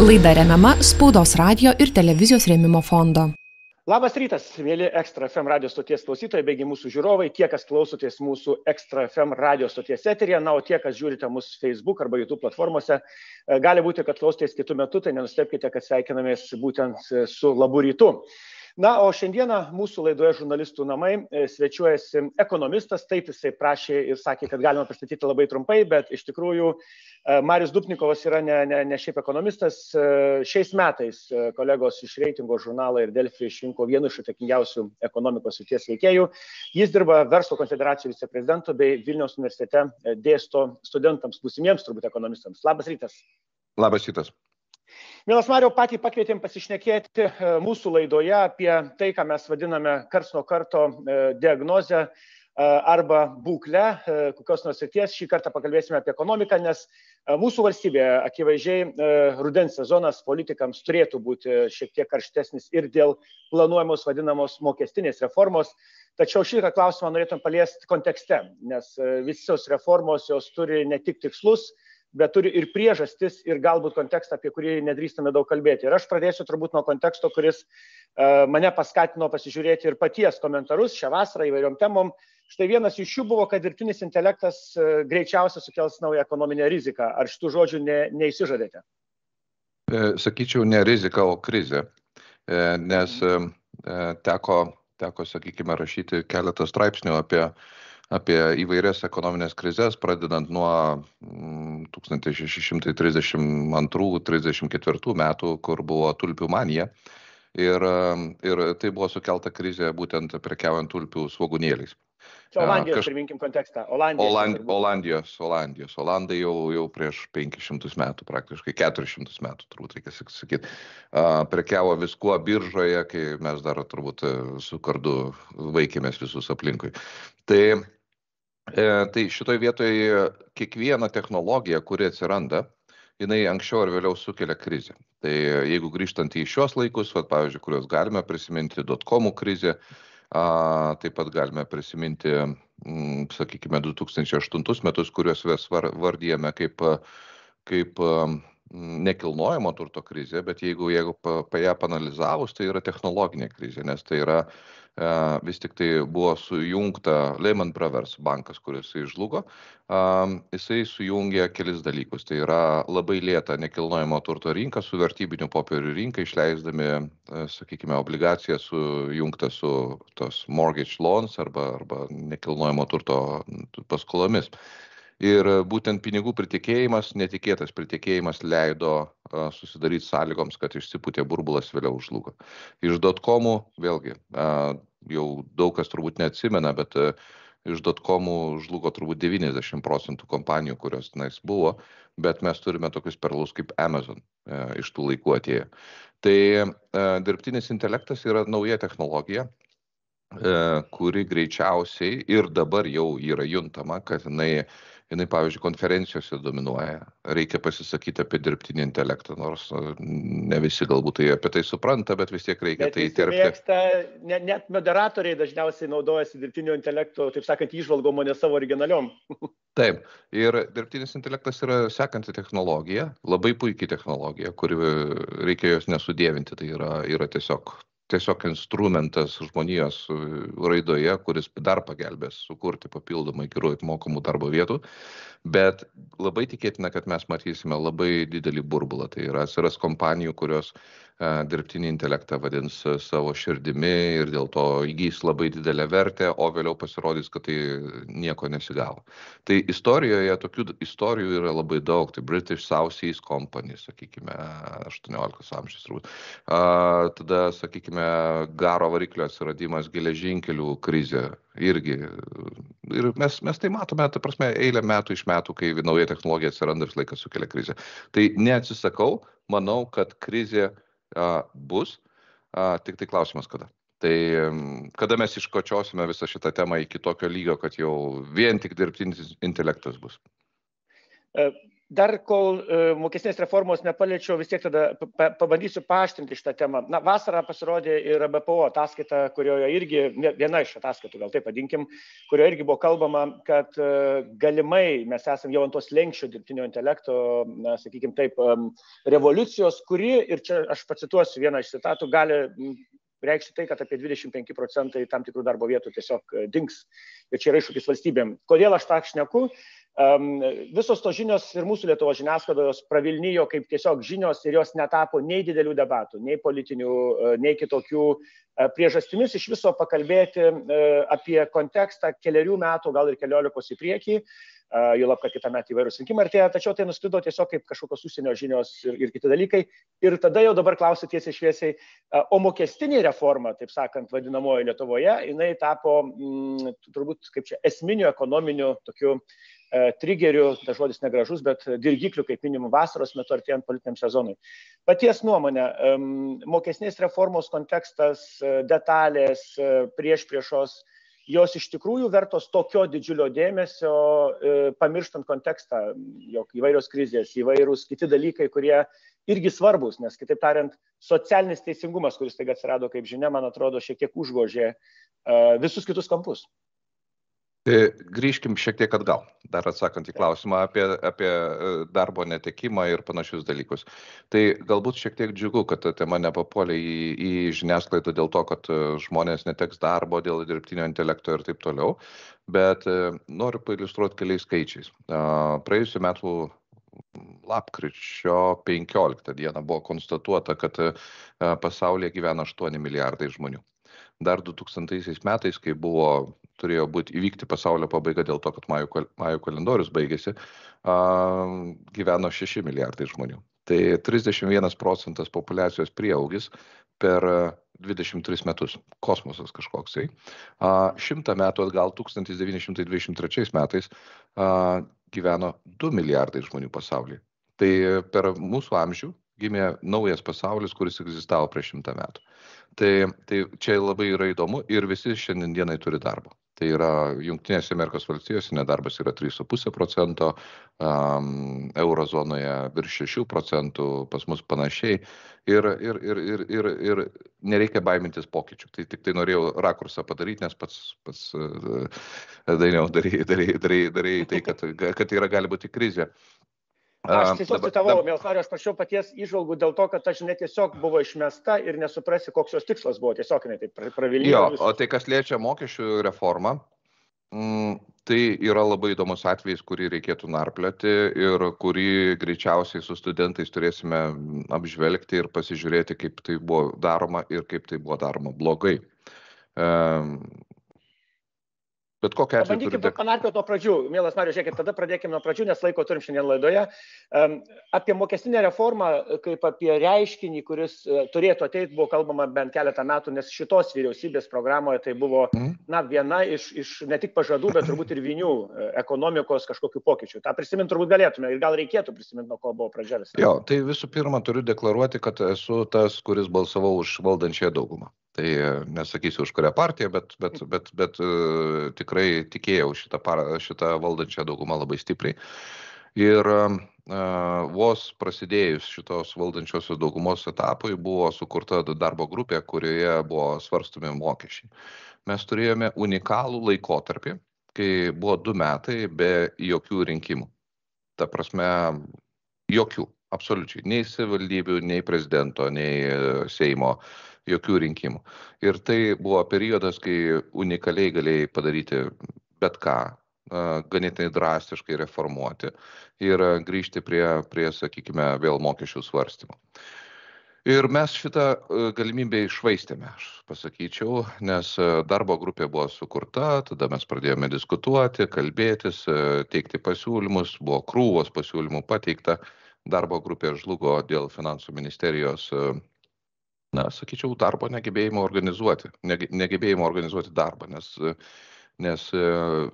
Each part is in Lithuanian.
Laida remiama Spaudos radijo ir televizijos rėmimo fondo. Labas rytas, mėly Ekstra FM radio stoties klausytojai, beigi mūsų žiūrovai, tie, kas klausotės mūsų Ekstra FM radio stoties eteryje, o tie, kas žiūrite mūsų Facebook arba YouTube platformose, gali būti, kad klausotės kitų metų, tai nenustebkite, kad sveikinamės būtent su Labu rytu. Na, o šiandieną mūsų laidoje žurnalistų namai svečiuojasi ekonomistas, taip jisai prašė ir sakė, kad galima pristatyti labai trumpai, bet iš tikrųjų Marius Dubnikovas yra ne šiaip ekonomistas. Šiais metais kolegos iš Reitingo žurnalo ir Delfi išrinko vienu iš įtakingiausių ekonomikos srities veikėjų. Jis dirba Verslo konfederacijos viceprezidentu bei Vilniaus universitete dėsto studentams, būsimiems turbūt ekonomistams. Labas rytas. Labas rytas. Mielas Mariau, patį pakvietėm pasišnekėti mūsų laidoje apie tai, ką mes vadiname karts nuo karto diagnozę arba būklę, kokios nors srities. Šį kartą pakalbėsime apie ekonomiką, nes mūsų valstybėje akivaizdžiai rudens sezonas politikams turėtų būti šiek tiek karštesnis ir dėl planuojamos vadinamos mokestinės reformos. Tačiau šitą klausimą norėtum paliesti kontekste, nes visos reformos jos turi ne tik tikslus, bet turi ir priežastis ir galbūt kontekstą, apie kurį nedrįstame daug kalbėti. Ir aš pradėsiu turbūt nuo konteksto, kuris mane paskatino pasižiūrėti ir paties komentarus šią vasarą įvairiom temom. Štai vienas iš jų buvo, kad dirbtinis intelektas greičiausiai sukels naują ekonominę riziką. Ar šitų žodžių neįsižadėte? Sakyčiau, ne rizika, o krizė. Nes teko, sakykime, rašyti keletą straipsnių apie įvairias ekonominės krizės, pradedant nuo 1632-34 metų, kur buvo tulpių manija. Ir tai buvo sukelta krizė būtent prekiaujant tulpių svogūnėliais. Čia Olandijos, priminkim kontekstą. Olandijos. Olandai jau prieš 500 metų, praktiškai 400 metų, turbūt reikia sakyti, prekiavo viskuo biržoje, kai mes dar turbūt su kardu vaikėmės visus aplinkui. Tai šitoj vietoje kiekviena technologija, kuri atsiranda, jinai anksčiau ar vėliau sukelia krizę. Tai jeigu grįžtant į šios laikus, pavyzdžiui, kuriuos galime prisiminti dotcomų krizę, taip pat galime prisiminti, sakykime, 2008 metus, kuriuos mes vardijame kaip nekilnojamo turto krizė, bet jeigu ją panalizavus, tai yra technologinė krizė, nes tai yra vis tik tai buvo sujungta Lehman Brothers bankas, kuris žlugo, jisai sujungė kelis dalykus. Tai yra labai lėta nekilnojamo turto rinka su vertybinių popierių rinka, išleisdami, sakykime, obligaciją sujungtą su tos mortgage loans arba nekilnojamo turto paskolomis. Ir būtent pinigų pritekėjimas, netikėtas pritekėjimas leido susidaryti sąlygoms, kad išsipūtė burbulas, vėliau žlugo. Iš dotcomų, vėlgi, jau daug kas turbūt neatsimena, bet iš dotcomų žlugo turbūt 90% kompanijų, kurios tenais buvo, bet mes turime tokius perlus kaip Amazon iš tų laikų atėję. Tai dirbtinis intelektas yra nauja technologija, kuri greičiausiai ir dabar jau yra juntama, kad jinai, pavyzdžiui, konferencijose dominuoja. Reikia pasisakyti apie dirbtinį intelektą, nors ne visi galbūt apie tai supranta, bet vis tiek reikia tai įterpti. Net moderatoriai dažniausiai naudojasi dirbtinio intelekto, taip sakant, įžvalgom, o ne savo originaliom. Taip, ir dirbtinis intelektas yra sekanti technologija, labai puikiai technologija, kuri reikia jos nesudėvinti, tai yra tiesiog instrumentas žmonijos raidoje, kuris dar pagelbės sukurti papildomai gerų apmokamų darbo vietų, bet labai tikėtina, kad mes matysime labai didelį burbulą. Tai yra atsiras kompanijų, kurios dirbtinį intelektą vadins savo širdimi ir dėl to įgys labai didelę vertę, o vėliau pasirodys, kad tai nieko nesigavo. Tai istorijoje tokių istorijų yra labai daug. Tai British South Seas Company, sakykime, 18 amžius turbūt. Tada, sakykime, garo variklio atsiradimas, geležinkelių krizė irgi. Ir mes tai matome, ta prasme, eilę metų iš metų, kai nauja technologija atsiranda, vis laikas sukelia krizę. Tai neatsisakau, manau, kad krizė bus, tik tai klausimas kada. Tai kada mes iškočiosime visą šitą temą iki tokio lygio, kad jau vien tik dirbtinis intelektas bus? dar kol mokestinės reformos nepaliečiau, vis tiek tada pabandysiu paaštrinti šitą temą. Na, vasarą pasirodė ir BPO ataskaita, kurioje irgi, viena iš ataskaitų, gal taip vadinkim, kurioje irgi buvo kalbama, kad galimai mes esame jau ant tos lenkščio dirbtinio intelekto, na, sakykime taip, revoliucijos, kuri, ir čia aš pacituosiu vieną iš citatų, gali reikšti tai, kad apie 25% tam tikrų darbo vietų tiesiog dings. Ir čia yra iššūkis valstybėm. Kodėl aš tą šneku? Visos tos žinios ir mūsų Lietuvos žiniasklaidos pravilnijo kaip tiesiog žinios ir jos netapo nei didelių debatų, nei politinių, nei kitokių priežastimis iš viso pakalbėti apie kontekstą kelerių metų, gal ir 14 į priekį, juolab, kad kitą metą įvairūs rinkimai artėja, tačiau tai nusklido tiesiog kaip kažkokios užsienio žinios ir kiti dalykai. Ir tada jau dabar klausiu tiesiai šviesiai, o mokestinė reforma, taip sakant, vadinamoji Lietuvoje, jinai tapo turbūt kaip čia esminių ekonominių tokių trigerių, tas žodis negražus, bet dirgiklių kaip minimum vasaros metu artėjant politiniam sezonui. Paties nuomonė, mokestinės reformos kontekstas, detalės, priešpriešos, jos iš tikrųjų vertos tokio didžiulio dėmesio, pamirštant kontekstą, jog įvairios krizės, įvairūs kiti dalykai, kurie irgi svarbus, nes kitaip tariant, socialinis teisingumas, kuris taiga atsirado, kaip žinia, man atrodo, šiek tiek užgožė visus kitus kampus. Grįžkim šiek tiek atgal, dar atsakant į klausimą apie darbo netekimą ir panašius dalykus. Tai galbūt šiek tiek džiugu, kad ta tema nepapuolė į žiniasklaidą dėl to, kad žmonės neteks darbo dėl dirbtinio intelekto ir taip toliau, bet noriu pailiustruoti keliais skaičiais. Praėjusiu metu lapkričio 15 dieną buvo konstatuota, kad pasaulyje gyvena 8 milijardai žmonių. Dar 2000 metais, kai turėjo įvykti pasaulio pabaiga dėl to, kad majų kalendorius baigėsi, gyveno 6 milijardai žmonių. Tai 31% populiacijos prieaugis per 23 metus. Kosmosas kažkoksai. 100 metų atgal 1923 metais gyveno 2 milijardai žmonių pasaulyje. Tai per mūsų amžių gimė naujas pasaulis, kuris egzistavo prieš 100 metų. Tai čia labai yra įdomu ir visi šiandienai turi darbą. Tai yra Jungtinėse Amerikos valstijose nedarbas yra 3,5%, eurozonoje virš 6%, pas mus panašiai ir nereikia baimintis pokyčių. Tai tik tai norėjau rakursą padaryti, nes pats Dainiau darėjai tai, kad yra gali būti krizė. Aš tiesiog citavau, Mielas Mariau, aš prašiau paties įžvalgų dėl to, kad ta žinia tiesiog buvo išmesta ir nesuprasi, koks jos tikslas buvo. Tiesiog jinai taip pravilnijo. Jo, o tai kas liečia mokesčių reformą, tai yra labai įdomus atvejis, kurį reikėtų narplioti ir kurį greičiausiai su studentais turėsime apžvelgti ir pasižiūrėti, kaip tai buvo daroma ir kaip tai buvo daroma blogai. Bet kokia atveju... Pabandykime panarplioti nuo pradžių. Mielas Mariau, žiūrėkit, tada pradėkime nuo pradžių, nes laiko turim šiandien laidoje. Apie mokestinę reformą, kaip apie reiškinį, kuris turėtų ateiti, buvo kalbama bent keletą metų, nes šitos vyriausybės programoje tai buvo viena iš ne tik pažadų, bet turbūt ir vinių ekonomikos kažkokių pokyčių. Ta prisiminti turbūt galėtume ir gal reikėtų prisiminti, nuo ko buvo pradžia visą. Jo, tai visų pirma turiu deklaruoti, kad esu tas, kuris balsavau už valdančiąją daugumą. Tai nesakysiu už kurią partiją, bet tikrai tikėjau šitą valdančią daugumą labai stipriai. Ir vos prasidėjus šitos valdančiosios daugumos etapui buvo sukurta darbo grupė, kurioje buvo svarstomi mokesčiai. Mes turėjome unikalų laikotarpį, kai buvo 2 metai be jokių rinkimų. Ta prasme, jokių, absoliučiai. Nei savivaldybių, nei prezidento, nei Seimo. Jokių rinkimų. Ir tai buvo periodas, kai unikaliai galėjai padaryti bet ką, ganėtinai drastiškai reformuoti ir grįžti prie sakykime, vėl mokesčių svarstymo. Ir mes šitą galimybę iššvaistėme, aš pasakyčiau, nes darbo grupė buvo sukurta, tada mes pradėjome diskutuoti, kalbėtis, teikti pasiūlymus, buvo krūvos pasiūlymų pateikta, darbo grupė žlugo dėl finansų ministerijos sakyčiau, darbo negebėjimo organizuoti darbą, nes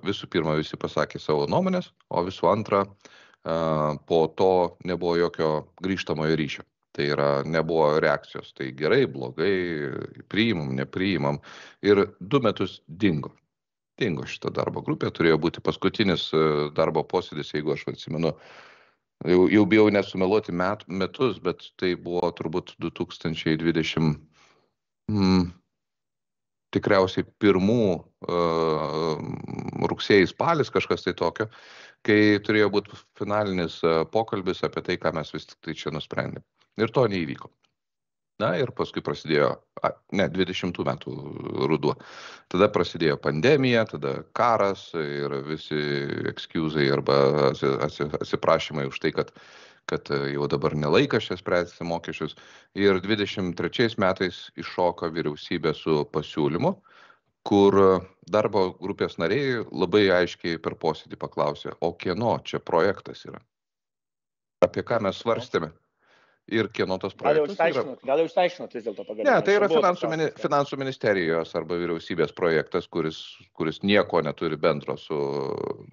visų pirma visi pasakė savo nuomonės, o visų antra, po to nebuvo jokio grįžtamojo ryšio. Tai yra, nebuvo reakcijos, tai gerai, blogai, priimam, nepriimam. Ir 2 metus dingo. Dingo šita darbo grupė, turėjo būti paskutinis darbo posėdis, jeigu aš atsimenu, Jau bijau nesumeluoti metus, bet tai buvo turbūt 2020 tikriausiai pirmų rugsėjai spalis, kažkas tai tokio, kai turėjo būti finalinis pokalbis apie tai, ką mes vis tik tai čia nusprendėm. Ir to neįvyko. Na ir paskui prasidėjo, 20 metų ruduo. Tada prasidėjo pandemija, tada karas ir visi excusai arba atsiprašymai už tai, kad jau dabar nelaikas čia spręsti mokesčius. Ir 23 metais iššoka vyriausybė su pasiūlymu, kur darbo grupės nariai labai aiškiai per posėdį paklausė, o kieno čia projektas yra? Apie ką mes svarstėme? Ir kieno tos projektas yra. Gal jau išsiaiškinot vis dėlto pagaliau. Ne, tai yra finansų ministerijos arba vyriausybės projektas, kuris nieko neturi bendro su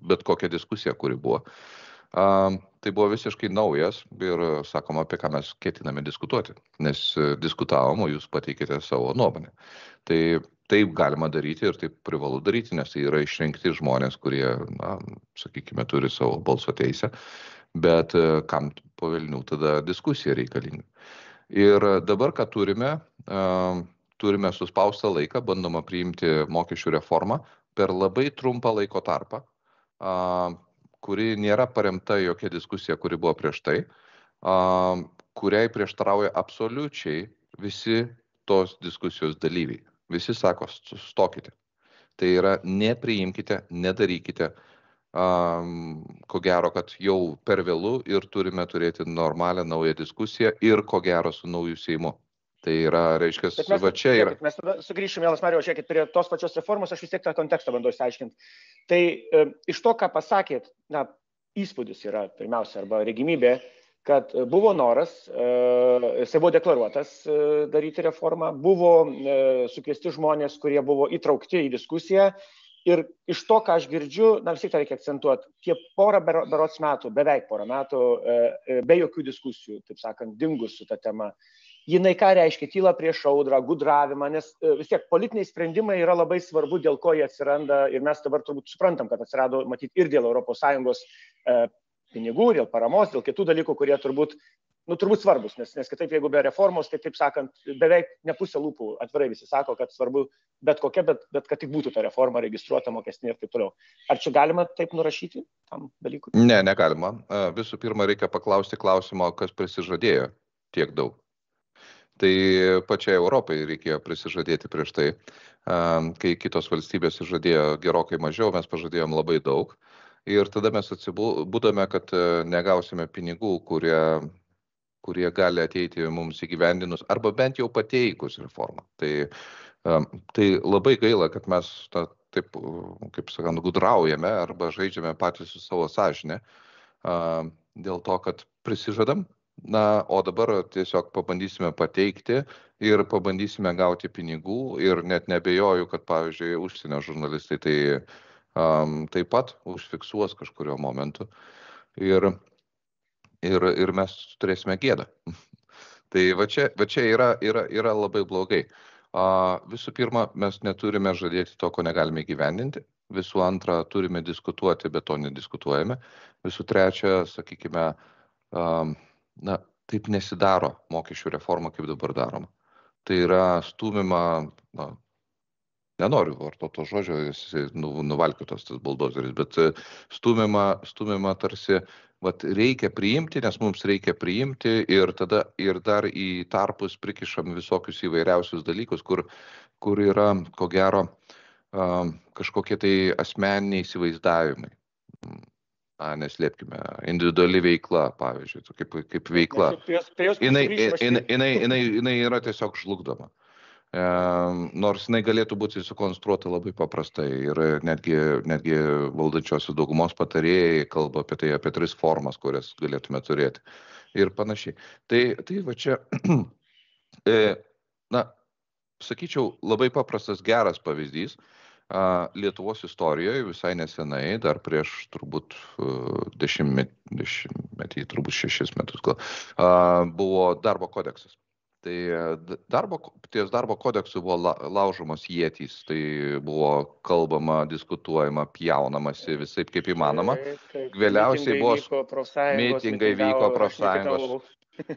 bet kokia diskusija, kuri buvo. Tai buvo visiškai naujas ir sakoma, apie ką mes ketiname diskutuoti, nes diskutavom, o jūs pateikėte savo nuomonę. Tai taip galima daryti ir taip privalu daryti, nes tai yra išrinkti žmonės, kurie, sakykime, turi savo balso teisę. Bet kam po velnių tada diskusija reikalinga. Ir dabar, ką turime suspaustą laiką, bandoma priimti mokesčių reformą per labai trumpą laiko tarpą, kuri nėra paremta jokia diskusija, kuri buvo prieš tai, kuriai prieštarauja absoliučiai visi tos diskusijos dalyviai. Visi sako, stokite. Tai yra, nepriimkite, nedarykite. Ko gero, kad jau per vėlų ir turime turėti normalią naują diskusiją ir ko gero su naujų Seimu. Tai yra, reiškia, va čia yra. Mes sugrįšime, mielas Marijau, žiūrėkit, prie tos pačios reformos, aš vis tiek tą kontekstą bandau išsiaiškinti. Tai iš to, ką pasakėt, įspūdis yra pirmiausia, arba regimybė, kad buvo noras, jisai buvo deklaruotas daryti reformą, buvo sukviesti žmonės, kurie buvo įtraukti į diskusiją. Ir iš to, ką aš girdžiu, vis tiek tą reikia akcentuoti, tie berods metų, beveik porą metų, be jokių diskusijų, taip sakant, dingus su ta tema. Jinai ką reiškia, tyla prieš audrą, gudravimą, nes vis tiek politiniai sprendimai yra labai svarbu, dėl ko jie atsiranda. Ir mes dabar turbūt suprantam, kad atsirado, matyt, ir dėl ES pinigų, dėl paramos, dėl kitų dalykų, kurie turbūt svarbus, nes kitaip, jeigu be reformos, tai taip sakant, beveik ne pusė lūpų atvirai visi sako, kad svarbu bet kokia, bet kad tik būtų ta reforma registruota, mokestinė ir taip toliau. Ar čia galima taip nurašyti tam dalykui? Ne, negalima. Visų pirma, reikia paklausti klausimo, kas prisižadėjo tiek daug. Tai pačiai Europai reikėjo prisižadėti prieš tai. Kai kitos valstybės žadėjo gerokai mažiau, mes pažadėjom labai daug. Ir tada mes atsibūdame, kad negausime pinigų, kurie gali ateiti mums įgyvendinus arba bent jau pateikus reformą. Tai labai gaila, kad mes taip, kaip sakant, gudraujame arba žaidžiame patys su savo sąžine dėl to, kad prisižadam, o dabar tiesiog pabandysime pateikti ir pabandysime gauti pinigų ir net nebejoju, kad, pavyzdžiui, užsienio žurnalistai tai taip pat užfiksuos kažkurio momentu. Ir mes turėsime gėdą. Tai va čia yra labai blogai. Visų pirma, mes neturime žadėti to, ko negalime įgyvendinti. Visų antra, turime diskutuoti, bet to nediskutuojame. Visų trečia, sakykime, taip nesidaro mokesčių reforma, kaip dabar daroma. Tai yra stūmima, nenoriu vartoti to žodžio, jis nuvalkytos tas buldozeris, bet stūmima tarsi, reikia priimti, nes mums reikia priimti ir tada ir dar į tarpus prikišam visokius įvairiausius dalykus, kur yra, ko gero, kažkokie tai asmeniniai įsivaizdavimai. Neslėpkime, individuali veikla, pavyzdžiui, kaip veikla. Jinai yra tiesiog žlugdoma. Nors jinai galėtų būti sukonstruota labai paprastai ir netgi valdančiosios daugumos patarėjai kalba apie tai, apie 3 formas, kurias galėtume turėti ir panašiai. Tai va čia, sakyčiau, labai paprastas geras pavyzdys. Lietuvos istorijoje visai nesenai, dar prieš turbūt dešimtmetį, turbūt 6 metus gal, buvo darbo kodeksas. Tai ties darbo kodeksu buvo laužomos ietys, tai buvo kalbama, diskutuojama, pjaunamasi visaip kaip įmanoma. Vėliausiai buvo mitingai vyko profsąjungos,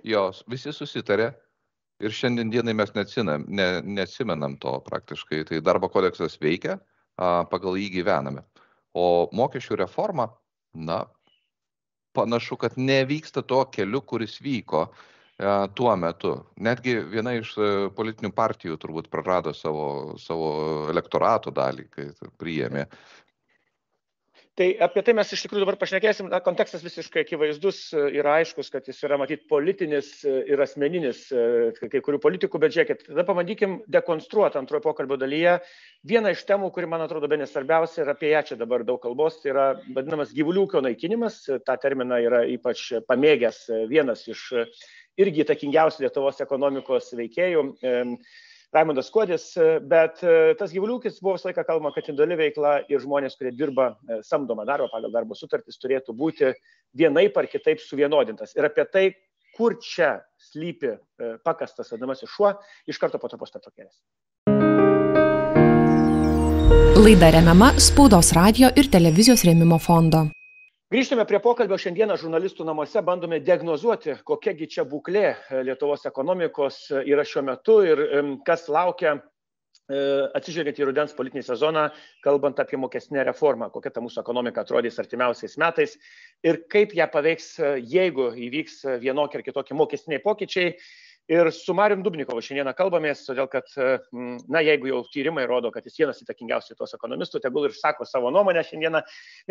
jos visi susitarė ir šiandien dienai mes neatsimenam to praktiškai. Tai darbo kodeksas veikia, pagal jį gyvename. O mokesčių reforma, panašu, kad nevyksta to keliu, kuris vyko tuo metu. Netgi viena iš politinių partijų turbūt prarado savo elektorato dalį, kai priėmė. Tai apie tai mes iš tikrųjų dabar pašnekėsim. Kontekstas visiškai akivaizdus ir aiškus, kad jis yra matyti politinis ir asmeninis kai kurių politikų, bet žiūrėkit, tada pabandykim dekonstruoti antrojo pokalbio dalyje. Viena iš temų, kuri man atrodo bene svarbiausia ir apie ją čia dabar daug kalbos, tai yra vadinamas gyvulių ūkio naikinimas. Ta termina yra ypač pamėgęs vienas iš irgi įtakingiausių Lietuvos ekonomikos veikėjų, Raimundas Kuodis, bet tas gyvulių ūkis buvo visą laiką kalbama, kad individuali veikla ir žmonės, kurie dirba samdomą darbą pagal darbo sutartis, turėtų būti vienaip ar kitaip suvienodintas. Ir apie tai, kur čia slypi pakastas vadinamasis šuo, iš karto po trumpos pertraukėlės. Laida remiama Spaudos radijo ir televizijos rėmimo fondo. Grįžtame prie pokalbio. Šiandieną žurnalistų namuose bandome diagnozuoti, kokiagi čia būklė Lietuvos ekonomikos yra šiuo metu ir kas laukia atsižvelgiant į rudens politinį sezoną, kalbant apie mokestinę reformą, kokia ta mūsų ekonomika atrodys artimiausiais metais ir kaip ją paveiks, jeigu įvyks vienokie ar kitokie mokestiniai pokyčiai. Ir su Marium Dubnikovu šiandieną kalbamės, todėl kad, jeigu jau tyrimai rodo, kad jis vienas įtakingiausių Lietuvos ekonomistų, tegul ir sako savo nuomonę šiandieną.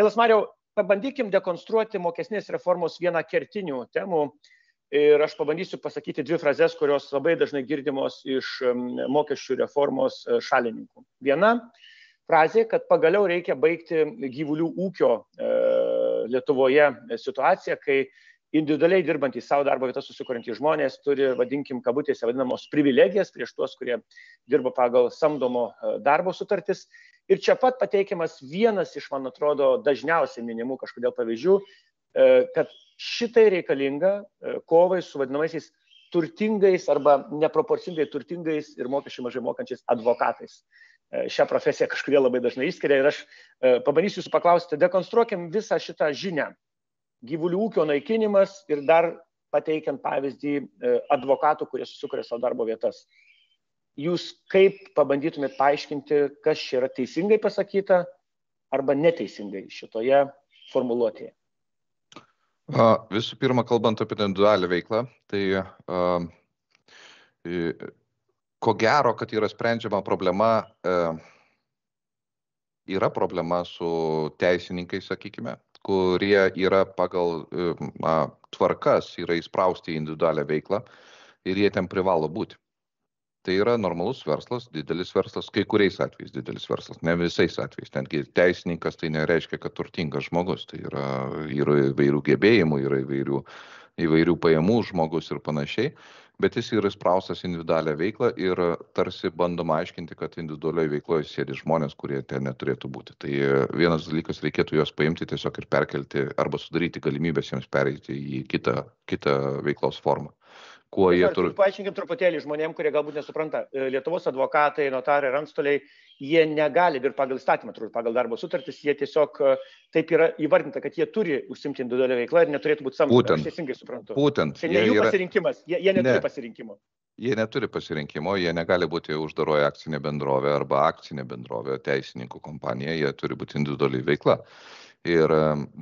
Mielas Mariau, pabandykim dekonstruoti mokestinės reformos vieną kertinių temų ir aš pabandysiu pasakyti dvi frazes, kurios labai dažnai girdimos iš mokesčių reformos šalininkų. Viena frazė, kad pagaliau reikia baigti gyvulių ūkio Lietuvoje situaciją, kai individualiai dirbantys savo darbo vietas susikuriantys žmonės turi, vadinkim, kabutėse vadinamos privilegijas prieš tuos, kurie dirba pagal samdomo darbo sutartis. Ir čia pat pateikiamas vienas iš, man atrodo, dažniausiai minimų kažkodėl pavyzdžių, kad šitai reikalinga kovai su vadinamaisiais turtingais arba neproporcingai turtingais ir mokesčių mažai mokančiais advokatais. Šią profesiją kažkodėl labai dažnai išskiria ir aš pabandysiu jūsų paklausti, dekonstruokim visą šitą žinią. Gyvulių ūkio naikinimas ir dar pateikiant pavyzdį advokatų, kurie susikuria savo darbo vietas. Jūs kaip pabandytumėt paaiškinti, kas čia yra teisingai pasakyta arba neteisingai šitoje formuluotėje? Visų pirma, kalbant apie individualią veiklą, tai ko gero, kad yra sprendžiama problema, yra problema su teisininkais, sakykime, kurie yra pagal tvarkas, yra įsprausti į individualią veiklą ir jie ten privalo būti. Tai yra normalus verslas, didelis verslas, kai kuriais atvejais didelis verslas, ne visais atvejais. Netgi teisininkas tai nereiškia, kad turtingas žmogus, tai yra įvairių gebėjimų, yra įvairių pajamų žmogus ir panašiai, bet jis yra įspraustas individualią veiklą ir tarsi bandoma aiškinti, kad individualioje veikloje sėdi žmonės, kurie ten neturėtų būti. Tai vienas dalykas, reikėtų juos paimti tiesiog ir perkelti arba sudaryti galimybės jiems pereiti į kitą veiklos formą. Paaiškinkim truputėlį žmonėm, kurie galbūt nesupranta. Lietuvos advokatai, notarai ir antstoliai, jie negali dirbti pagal įstatymą, pagal darbo sutartis, jie tiesiog taip yra įvardinta, kad jie turi užsimti individualią veiklą ir neturėtų būti samdomi. Aš teisingai suprantu. Būtent. Tai ne jų pasirinkimas, jie neturi pasirinkimo. Jie neturi pasirinkimo, jie negali būti uždaroji akcinė bendrovė arba akcinė bendrovė, teisininkų kompanija, jie turi būti individualiai veikla. Ir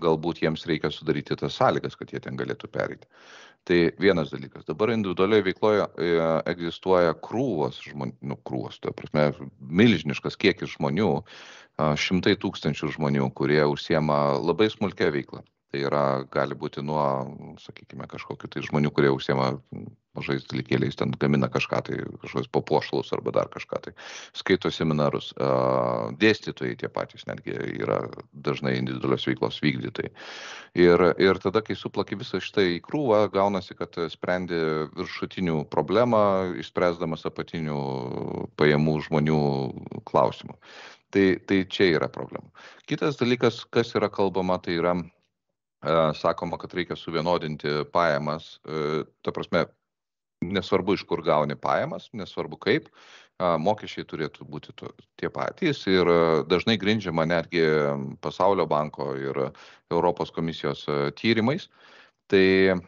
galbūt jiems reikia sudaryti tas sąlygas, kad jie ten galėtų pereiti. Tai vienas dalykas. Dabar individualioje veikloje egzistuoja krūvos žmonių, tai prasme, milžiniškas kiekis žmonių, šimtai tūkstančių žmonių, kurie užsiema labai smulkia veikla. Tai yra, gali būti nuo, sakykime, kažkokių tai žmonių, kurie užsiema mažais dalykėliais, ten gamina kažką, tai kažkokius papuošalus arba dar kažką, tai skaito seminarus. Dėstytojai tie patys netgi yra dažnai individualios veiklos vykdytojai. Ir tada, kai suplaki visą šitą į krūvą, gaunasi, kad sprendi viršutinių problemą, išspręsdamas apatinių pajamų žmonių klausimų. Tai čia yra problema. Kitas dalykas, kas yra kalbama, tai yra sakoma, kad reikia suvienodinti pajamas. Ta prasme, nesvarbu, iš kur gauni pajamas, nesvarbu kaip, mokesčiai turėtų būti tie patys ir dažnai grindžiama netgi Pasaulio banko ir Europos komisijos tyrimais. Tai,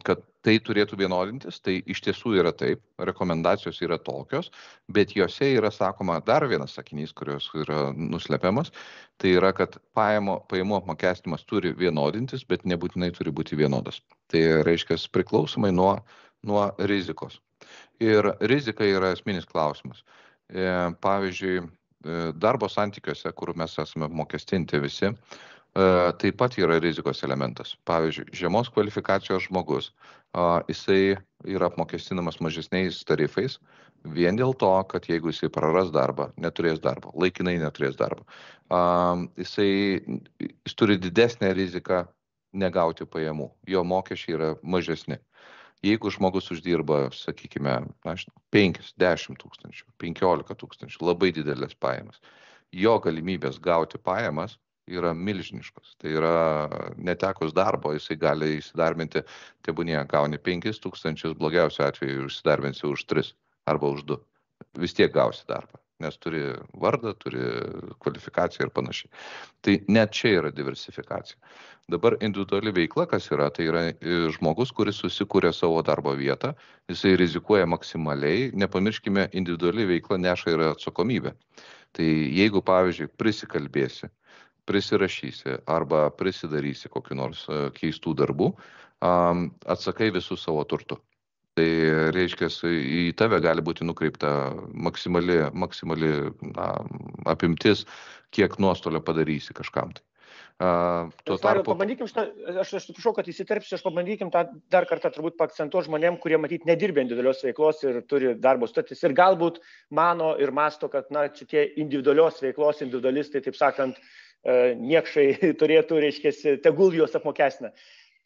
kad tai turėtų vienodintis, tai iš tiesų yra taip, rekomendacijos yra tokios, bet jose yra sakoma dar vienas sakinys, kurios yra nuslepiamas, tai yra, kad pajamų apmokestinimas turi vienodintis, bet nebūtinai turi būti vienodas. Tai reiškia priklausomai nuo rizikos. Ir rizika yra esminis klausimas. Pavyzdžiui, darbo santykiuose, kur mes esame apmokestinti visi, taip pat yra rizikos elementas. Pavyzdžiui, žemos kvalifikacijos žmogus, jisai yra apmokestinamas mažesniais tarifais, vien dėl to, kad jeigu jisai praras darbą, neturės darbo, laikinai neturės darbo, jis turi didesnę riziką negauti pajamų, jo mokesčiai yra mažesni. Jeigu žmogus uždirba, sakykime, 5-10 tūkstančių, 15 tūkstančių, labai didelės pajamas, jo galimybės gauti pajamas yra milžiniškos. Tai yra netekus darbo, jisai gali įsidarbinti, tebūnie gauni 5 tūkstančius, blogiausiu atveju įsidarbinsi už 3 arba už 2. Vis tiek gausi darbą, nes turi vardą, turi kvalifikaciją ir panašiai. Tai net čia yra diversifikacija. Dabar individuali veikla, kas yra, tai yra žmogus, kuris susikūrė savo darbo vietą, jisai rizikuoja maksimaliai, nepamirškime, individuali veikla neša ir atsakomybę. Tai jeigu, pavyzdžiui, prisikalbėsi, prisirašysi arba prisidarysi kokiu nors keistų darbų, atsakai visų savo turtu. Tai reiškia, į tave gali būti nukreipta maksimali apimtis, kiek nuostolio padarysi kažkam. Pabandykim, aš atsiprašau, kad įsiterpsiu, pabandykim tą dar kartą turbūt paakcentuoti žmonėm, kurie matyt nedirbė individualios veiklos ir turi darbo sutartis ir galbūt mano ir masto, kad šitie individualios veiklos individualistai, taip sakant, niekšai turėtų, reiškia, tegul juos apmokestina.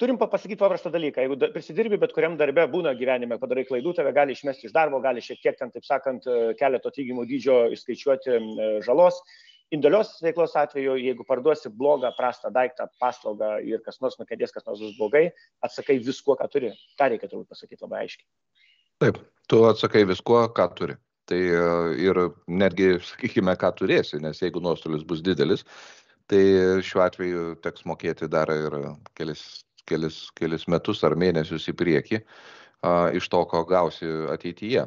Turim pasakyti paprastą dalyką, jeigu prisidirbi, bet kuriam darbe būna gyvenime, padarai klaidų, tave gali išmesti iš darbo, gali šiek tiek ten, taip sakant, keleto atlyginimų dydžio išskaičiuoti žalos. Individualios veiklos atveju, jeigu parduosi blogą, prastą daiktą, paslaugą ir kas nors nukentės, kas nors bus blogai, atsakai viskuo, ką turi. Ta reikia turbūt pasakyti labai aiškiai. Taip, tu atsakai viskuo, ką turi. Tai ir netgi, sakykime, ką turėsi, nes jeigu nuostolis bus didelis, tai šiuo atveju teks mokėti dar ir kelis metus ar mėnesius į priekį iš to, ko gausi ateityje.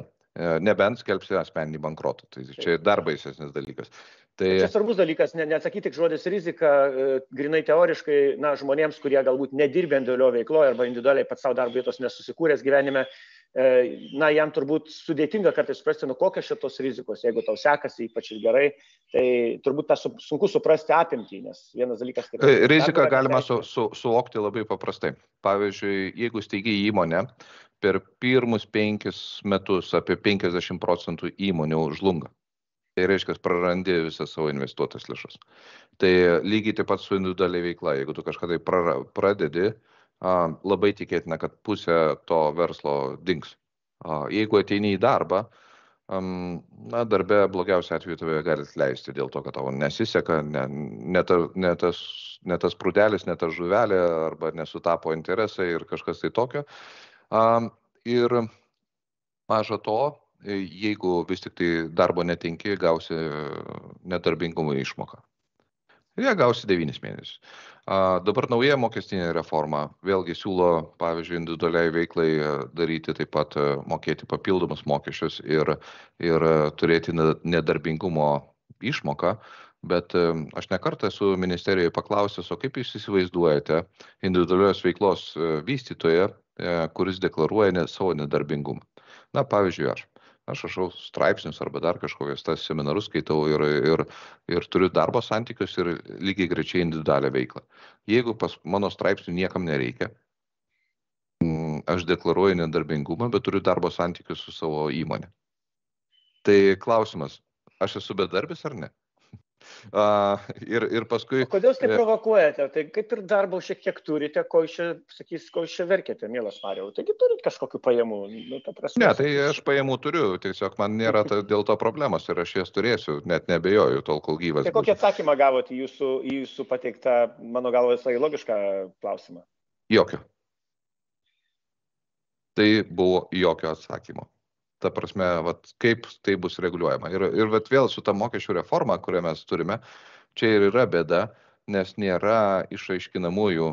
Nebent skelbsi asmeninį bankrotą. Tai čia dar baisesnis dalykas. Čia svarbus dalykas, neatsakyti tik žodis rizika, grinai teoriškai, žmonėms, kurie galbūt nedirbė individualioje veikloje arba individualiai pats savo darbo vietos nesusikūręs gyvenime, jam turbūt sudėtinga kartais suprasti, kokios šitos rizikos, jeigu tau sekasi ypač ir gerai, tai turbūt tą sunku suprasti apimtį, nes vienas dalykas... Riziką galima suvokti labai paprastai. Pavyzdžiui, jeigu steigi įmonę, per pirmus 5 metus apie 50% įmonių žlunga. Tai reiškia, prarandi visą savo investuotas lėšas. Tai lygiai taip pat su individualiai veikla. Jeigu tu kažką tai pradedi, labai tikėtina, kad pusė to verslo dings. Jeigu ateini į darbą, darbe blogiausia atveju tave gali atleisti dėl to, kad tavo nesiseka, ne tas prūdelis, ne ta žuvelė, arba nesutapo interesai ir kažkas tai tokio. Ir maža to, jeigu vis tik tai darbo netenki, gausi nedarbingumo išmoką. Jie gausi 9 mėnesius. Dabar nauja mokestinė reforma vėlgi siūlo, pavyzdžiui, individualiai veiklai daryti taip pat mokėti papildomus mokesčius ir turėti nedarbingumo išmoką. Bet aš nekartą esu ministerijoje paklausęs, o kaip jūs įsivaizduojate individualios veiklos vystytoje, kuris deklaruoja savo nedarbingumą. Pavyzdžiui, aš rašau straipsnius arba dar kažkokius tas seminarus skaitau ir turiu darbo santykius ir lygiai grečiai individualią veiklą. Jeigu pas mano straipsnių niekam nereikia, aš deklaruoju nedarbingumą, bet turiu darbo santykius su savo įmonė. Tai klausimas, aš esu bedarbis ar ne? Ir paskui... O kodėl jūs tai provokuojate? Tai kaip ir darbo šiek tiek turite, ko iš čia verkėte, mielas Mariau? Taigi turit kažkokių pajamų? Ne, tai aš pajamų turiu, tiesiog man nėra dėl to problemos ir aš jas turėsiu, net nebejoju, tol kol gyvas. Tai kokį atsakymą gavote į jūsų pateiktą, mano galva, visai logišką klausimą? Jokio. Tai buvo jokio atsakymo. Ta prasme, vat, kaip tai bus reguliuojama. Ir vat, vėl su ta mokesčių reforma, kurią mes turime, čia ir yra bėda, nes nėra išaiškinamųjų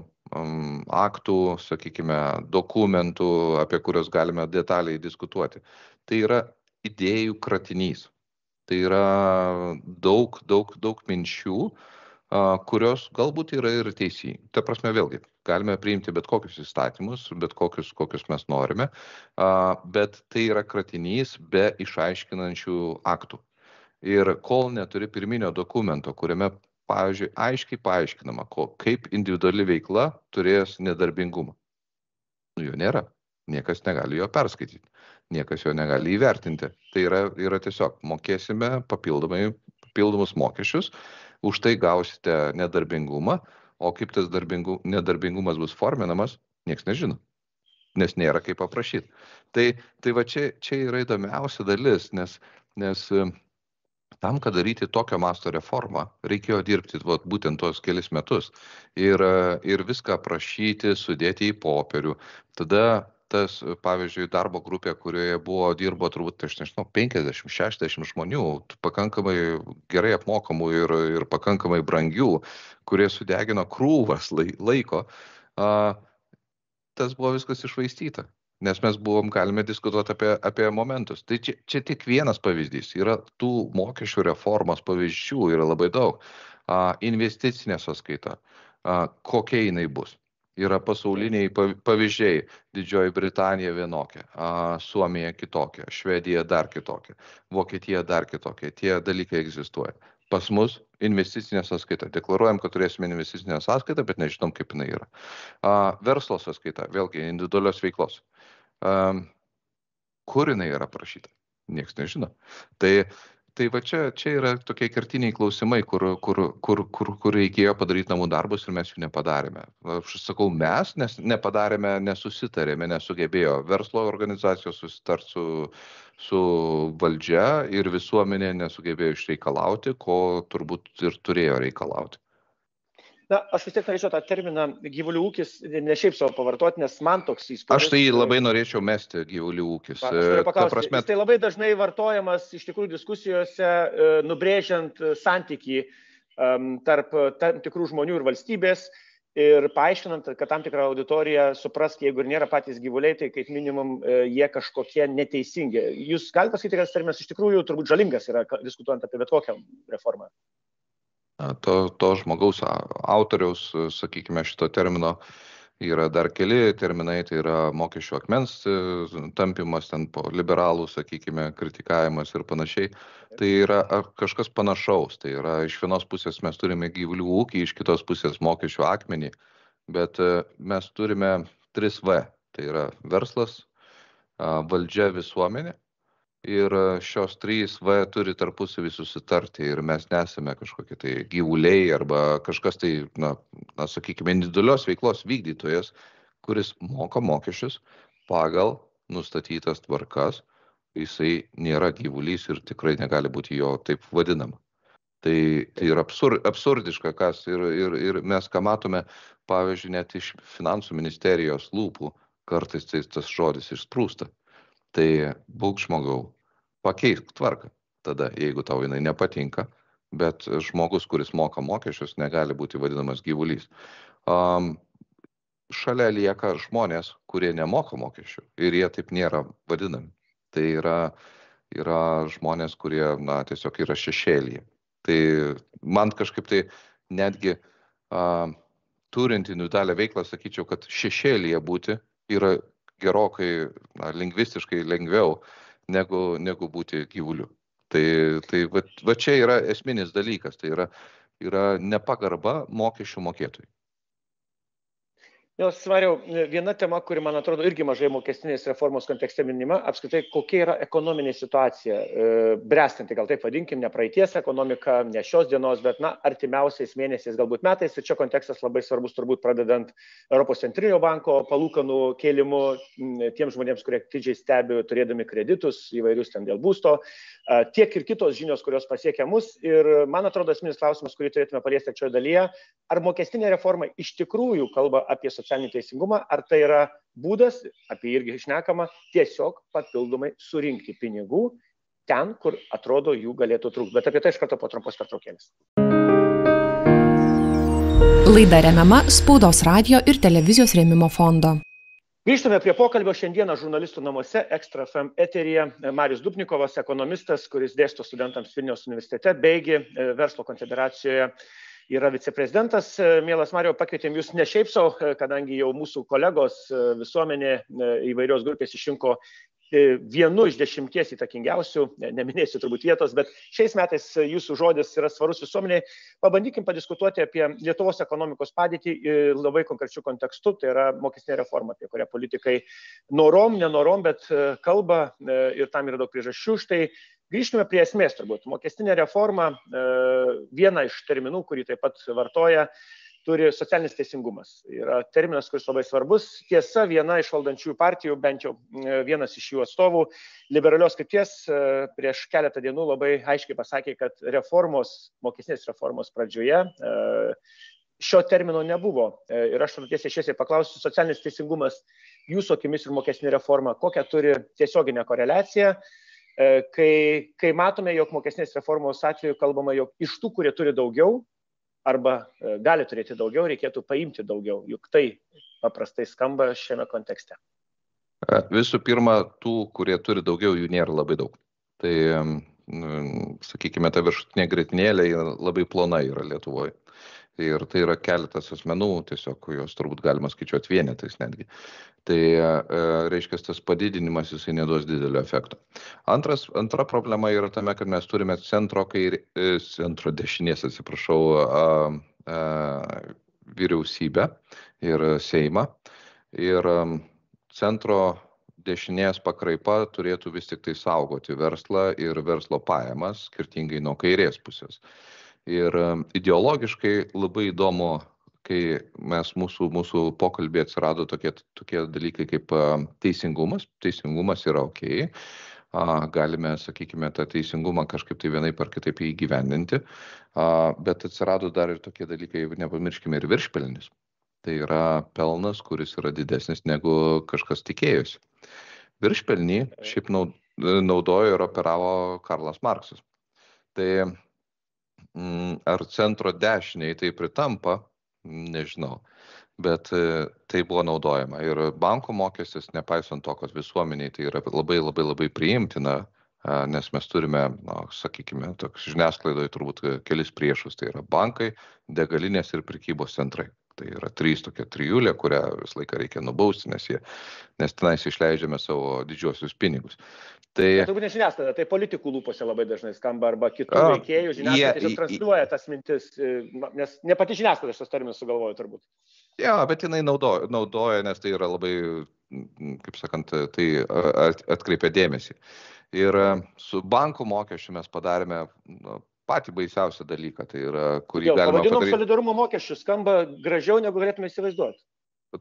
aktų, sakykime, dokumentų, apie kuriuos galime detaliai diskutuoti. Tai yra idėjų kratinys. Tai yra daug minčių, kurios galbūt yra ir teisybė. Ta prasme, vėlgi, galime priimti bet kokius įstatymus, bet kokius mes norime, bet tai yra kratinys be išaiškinančių aktų. Ir kol neturi pirminio dokumento, kuriame, pavyzdžiui, aiškiai paaiškinama, kaip individuali veikla turės nedarbingumą. Jo nėra. Niekas negali jo perskaityti. Niekas jo negali įvertinti. Tai yra tiesiog, mokėsime papildomus mokesčius, už tai gausite nedarbingumą, o kaip tas nedarbingumas bus forminamas, niekas nežino, nes nėra kaip paprašyti. Tai va čia yra įdomiausia dalis, nes tam, kad daryti tokio masto reformą, reikėjo dirbti būtent tuos kelis metus ir viską aprašyti, sudėti į popierių. Tada tas, pavyzdžiui, darbo grupė, kurioje dirbo turbūt, aš nežinau, 50-60 žmonių, pakankamai gerai apmokamų ir pakankamai brangių, kurie sudegino krūvas laiko, tas buvo viskas iššvaistyta. Nes mes galime diskutuoti apie momentus. Tai čia tik vienas pavyzdys. Yra tų mokesčių reformos pavyzdžių, yra labai daug. Investicinė sąskaita, kokia jinai bus. Yra pasauliniai pavyzdžiai. Didžioji Britanija vienokia, Suomija kitokia, Švedija dar kitokia, Vokietija dar kitokia. Tie dalykai egzistuoja. Pas mus investicinė sąskaita. Deklaruojam, kad turėsime investicinę sąskaitą, bet nežinom, kaip jinai yra. Verslo sąskaita, vėlgi individualios veiklos. Kur jinai yra prašyta? Niekas nežino. Tai va čia yra tokie kertiniai klausimai, kur reikėjo padaryti namų darbus ir mes jų nepadarėme. Aš sakau mes, nes nepadarėme, nesusitarėme, nesugebėjo verslo organizacijos susitarti su valdžia ir visuomenė nesugebėjo išreikalauti, ko turbūt ir turėjo reikalauti. Na, aš vis tiek norėčiau tą terminą gyvulių ūkis ne šiaip savo pavartoti, nes man toks įspūdis. Aš tai labai norėčiau mesti gyvulių ūkis. Jis tai labai dažnai vartojamas iš tikrųjų diskusijose, nubrėžiant santykį tarp tam tikrų žmonių ir valstybės ir paaiškinant, kad tam tikrą auditoriją suprask, jeigu ir nėra patys gyvuliai, tai kaip minimum jie kažkokie neteisingi. Jūs galite pasakyti, kad tas terminas iš tikrųjų turbūt žalingas yra, diskutuojant apie bet kokią reformą? To žmogaus autoriaus, sakykime, šito termino yra dar keli terminai, tai yra mokesčių akmens tampimas, ten po liberalų, sakykime, kritikavimas ir panašiai. Tai yra kažkas panašaus, tai yra iš vienos pusės mes turime gyvulių ūkį, iš kitos pusės mokesčių akmenį, bet mes turime 3V, tai yra verslas, valdžia, visuomenė. Ir šios 3V turi tarpusavį susitarti ir mes nesame kažkokie tai gyvuliai arba kažkas tai, sakykime, individualios veiklos vykdytojas, kuris moka mokesčius pagal nustatytas tvarkas. Jisai nėra gyvulys ir tikrai negali būti jo taip vadinama. Tai yra absurdiška, kas ir mes ką matome, pavyzdžiui, net iš finansų ministerijos lūpų kartais tas žodis išsprūsta. Tai būk žmogau, pakeisk tvarką tada, jeigu tau jinai nepatinka, bet žmogus, kuris moka mokesčius, negali būti vadinamas gyvulys. Šalia lieka žmonės, kurie nemoka mokesčių ir jie taip nėra vadinami. Tai yra žmonės, kurie tiesiog yra šešėlyje. Tai man kažkaip tai netgi turint individualią veiklą, sakyčiau, kad šešėlyje būti yra gerokai lingvistiškai lengviau negu būti gyvuliu. Tai va čia yra esminis dalykas, tai yra nepagarba mokesčių mokėtojui. Svariau, viena tema, kuri, man atrodo, irgi mažai mokestinės reformos kontekste minima, apskritai, kokia yra ekonominė situacija, bręstanti, gal taip vadinkim, ne praeities ekonomika, ne šios dienos, bet artimiausiais mėnesiais, galbūt metais. Ir čia kontekstas labai svarbus, turbūt pradedant Europos centrinio banko palūkanų kėlimu tiems žmonėms, kurie atidžiai stebi, turėdami kreditus įvairius ten dėl būsto, tiek ir kitos žinios, kurios pasiekia mus. Ir man atrodo, esminis klausimas, kurį turėtume paliesti šioje dalyje, ar mokestinė reforma iš tikrųjų kalba apie socialinę socialinį teisingumą, ar tai yra būdas, apie jį irgi šnekama, tiesiog papildomai surinkti pinigų ten, kur atrodo jų galėtų trūkti. Bet apie tai iš karto po trumpos pertraukėlės. Laida remiama Spaudos radijo ir televizijos rėmimo fondo. Grįžtame prie pokalbio. Šiandieną žurnalistų namuose Ekstra FM eteryje Marius Dubnikovas, ekonomistas, kuris dėsto studentams Vilniaus universitete, beigi Verslo konfederacijoje yra viceprezidentas. Mielas Mariau, pakvietėm jūs ne šiaip sau, kadangi jau mūsų kolegos visuomenė įvairios grupės išrinko vienu iš 10 įtakingiausių, neminėsiu turbūt vietos, bet šiais metais jūsų žodis yra svarus visuomeniai. Pabandykim padiskutuoti apie Lietuvos ekonomikos padėtį labai konkrečių kontekstų, tai yra mokestinė reforma, apie kurią politikai norom, nenorom, bet kalba ir tam yra daug priežasčių. Štai grįžkime prie esmės turbūt. Mokestinė reforma, viena iš terminų, kurį taip pat vartoja, turi socialinis teisingumas. Yra terminas, kuris labai svarbus. Tiesa, viena iš valdančiųjų partijų, bent jau vienas iš jų atstovų, liberalios krypties, prieš keletą dienų labai aiškiai pasakė, kad mokestinės reformos pradžioje šio termino nebuvo. Ir aš tiesiai šviesiai paklausiu, socialinis teisingumas jūsų akimis ir mokestinė reforma, kokią turi tiesioginę koreliaciją, kai matome, jog mokestinės reformos atveju kalbama, jog iš tų, kurie turi daugiau, arba gali turėti daugiau, reikėtų paimti daugiau, juk tai paprastai skamba šiame kontekste. Visų pirma, tų, kurie turi daugiau, jų nėra labai daug. Tai, sakykime, ta viršutinė grietinėlė labai plona yra Lietuvoje. Ir tai yra keletas asmenų, tiesiog jos turbūt galima skaičiuoti vienetais netgi. Tai reiškia, tas padidinimas jisai neduos didelio efekto. Antra problema yra tame, kad mes turime centro dešinės, vyriausybę ir Seimą. Ir centro dešinės pakraipa turėtų vis tik tai saugoti verslą ir verslo pajamas, skirtingai nuo kairės pusės. Ir ideologiškai labai įdomu, kai mūsų pokalbė atsirado tokie dalykai kaip teisingumas. Teisingumas yra okei. Galime, sakykime, tą teisingumą kažkaip tai vienaip ar kitaip įgyvendinti. Bet atsirado dar ir tokie dalykai, nepamirškime, ir viršpelnis. Tai yra pelnas, kuris yra didesnis negu kažkas tikėjosi. Viršpelnį šiaip naudojo ir operavo Karlas Marksas. Tai ar centro dešiniai tai pritampa, nežinau, bet tai buvo naudojama. Ir bankų mokestis, nepaisant to, kad visuomeniai tai yra labai priimtina, nes mes turime, sakykime, žiniasklaidoje turbūt kelis priešus, tai yra bankai, degalinės ir prekybos centrai. Tai yra 3 tokia trijulė, kurią visą laiką reikia nubausti, nes tenais išleidžiame savo didžiosius pinigus. Tai turbūt ne žiniasklaida, tai politikų lūpose labai dažnai skamba, arba kitų veikėjų žiniasklaida tiesiog transliuoja tas mintis, nes ne pati žiniasklaida šios terminus sugalvoja turbūt. Jo, bet jinai naudoja, nes tai yra labai, kaip sakant, tai atkreipia dėmesį. Ir su bankų mokesčiu mes padarėme patį baisiausią dalyką, tai yra, kurį galima padaryti. Pavadinom solidarumo mokesčių, skamba gražiau, negu galėtume įsivaizduoti.